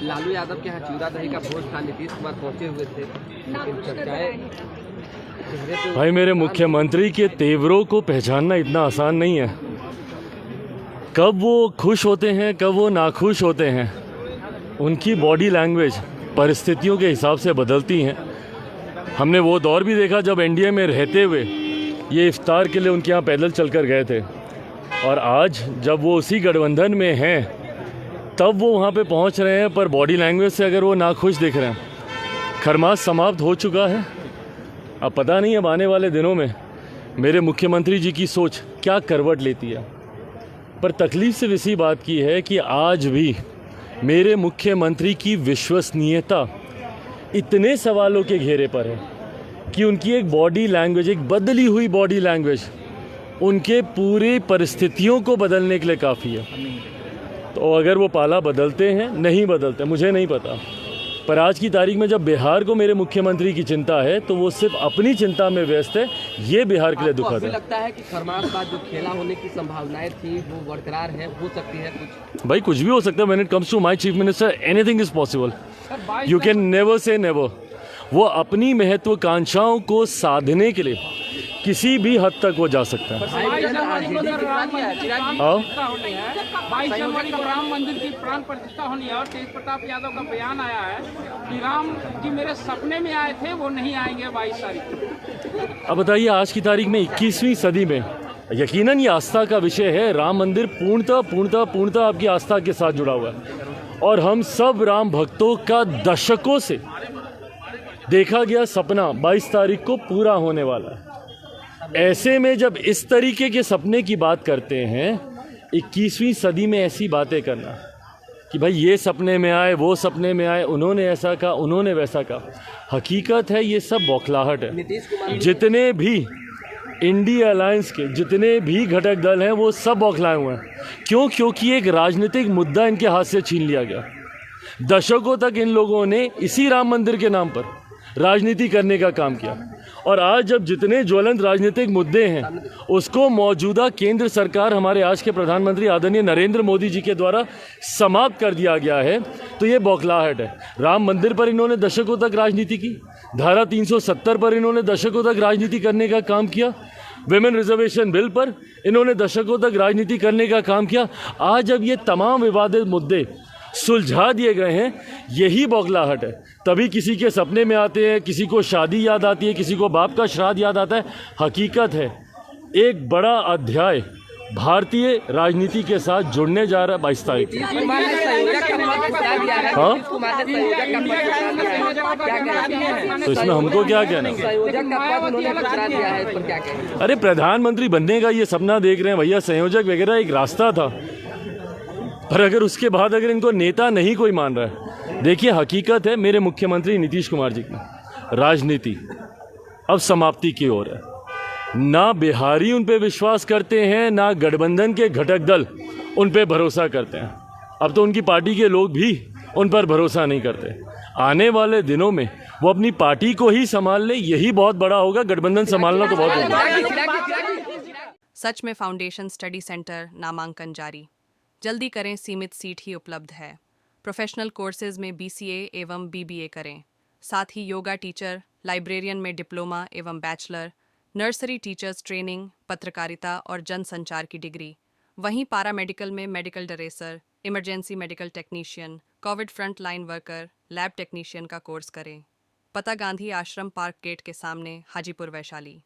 लालू यादव के यहाँ चूड़ा दही का भोज था, नीतीश कुमार पहुंचे हुए थे, लेकिन चर्चाएं भाई मेरे मुख्यमंत्री के तेवरों को पहचानना इतना आसान नहीं है। कब वो खुश होते हैं, कब वो नाखुश होते हैं, उनकी बॉडी लैंग्वेज परिस्थितियों के हिसाब से बदलती हैं। हमने वो दौर भी देखा जब एनडीए में रहते हुए ये इफ्तार के लिए उनके यहाँ पैदल चलकर गए थे, और आज जब वो उसी गठबंधन में हैं तब वो वहाँ पे पहुँच रहे हैं, पर बॉडी लैंग्वेज से अगर वो नाखुश दिख रहे हैं। खरमास समाप्त हो चुका है। अब पता नहीं अब आने वाले दिनों में मेरे मुख्यमंत्री जी की सोच क्या करवट लेती है, पर तकलीफ सिर्फ इसी बात की है कि आज भी मेरे मुख्यमंत्री की विश्वसनीयता इतने सवालों के घेरे पर है कि उनकी एक बॉडी लैंग्वेज, एक बदली हुई बॉडी लैंग्वेज उनके पूरी परिस्थितियों को बदलने के लिए काफ़ी है। तो अगर वो पाला बदलते हैं, नहीं बदलते, मुझे नहीं पता, पर आज की तारीख में जब बिहार को मेरे मुख्यमंत्री की चिंता है तो वो सिर्फ अपनी चिंता में व्यस्त है। ये बिहार के लिए दुखद है। लगता है कि खरमास बाद जो खेला होने की संभावनाएं थी वो बरकरार है, हो सकती है कुछ? भाई कुछ भी हो सकता है। When it comes to my chief minister anything is possible. You can never say never. वो अपनी महत्वाकांक्षाओं को साधने के लिए किसी भी हद तक वो जा सकता है। 22 जनवरी को राम मंदिर की प्राण प्रतिष्ठा होनी है और तेज प्रताप यादव का बयान आया है कि राम जी मेरे सपने में आए थे, वो नहीं आएंगे 22 तारीख को। अब बताइए, आज की तारीख में 21वीं सदी में यकीनन ये आस्था का विषय है। राम मंदिर पूर्णतः आपकी आस्था के साथ जुड़ा हुआ है, और हम सब राम भक्तों का दशकों से देखा गया सपना 22 तारीख को पूरा होने वाला है। ऐसे में जब इस तरीके के सपने की बात करते हैं, 21वीं सदी में ऐसी बातें करना कि भाई ये सपने में आए, वो सपने में आए, उन्होंने ऐसा कहा, उन्होंने वैसा कहा, हकीकत है ये सब बौखलाहट है। जितने भी इंडिया अलायंस के जितने भी घटक दल हैं वो सब बौखलाए हुए हैं। क्यों? क्योंकि एक राजनीतिक मुद्दा इनके हाथ से छीन लिया गया। दशकों तक इन लोगों ने इसी राम मंदिर के नाम पर राजनीति करने का काम किया, और आज जब जितने ज्वलंत राजनीतिक मुद्दे हैं उसको मौजूदा केंद्र सरकार, हमारे आज के प्रधानमंत्री आदरणीय नरेंद्र मोदी जी के द्वारा समाप्त कर दिया गया है, तो ये बौखलाहट है। राम मंदिर पर इन्होंने दशकों तक राजनीति की, धारा 370 पर इन्होंने दशकों तक राजनीति करने का काम किया, विमेन रिजर्वेशन बिल पर इन्होंने दशकों तक राजनीति करने का काम किया। आज जब ये तमाम विवादित मुद्दे सुलझा दिए गए हैं, यही बौखलाहट है। तभी किसी के सपने में आते हैं, किसी को शादी याद आती है, किसी को बाप का श्राद्ध याद आता है। हकीकत है एक बड़ा अध्याय भारतीय राजनीति के साथ जुड़ने जा रहा है 22 तारीख को। हाँ, तो इसमें हमको क्या कहना? अरे प्रधानमंत्री बनने का ये सपना देख रहे हैं भैया, संयोजक वगैरह एक रास्ता था, पर अगर उसके बाद अगर इनको नेता नहीं कोई मान रहा है, देखिए हकीकत है मेरे मुख्यमंत्री नीतीश कुमार जी की राजनीति अब समाप्ति की ओर है। ना बिहारी उन पे विश्वास करते हैं, ना गठबंधन के घटक दल उन पे भरोसा करते हैं। अब तो उनकी पार्टी के लोग भी उन पर भरोसा नहीं करते। आने वाले दिनों में वो अपनी पार्टी को ही संभाल ले, यही बहुत बड़ा होगा। गठबंधन संभालना तो बहुत होगा। सच में फाउंडेशन स्टडी सेंटर नामांकन जारी। जल्दी करें, सीमित सीट ही उपलब्ध है। प्रोफेशनल कोर्सेज में BCA एवं BBA करें, साथ ही योगा टीचर, लाइब्रेरियन में डिप्लोमा एवं बैचलर, नर्सरी टीचर्स ट्रेनिंग, पत्रकारिता और जनसंचार की डिग्री। वहीं पैरामेडिकल में medical dresser, emergency medical technician, Covid front line worker, lab technician का कोर्स करें। पता गांधी आश्रम पार्क गेट के सामने, हाजीपुर, वैशाली।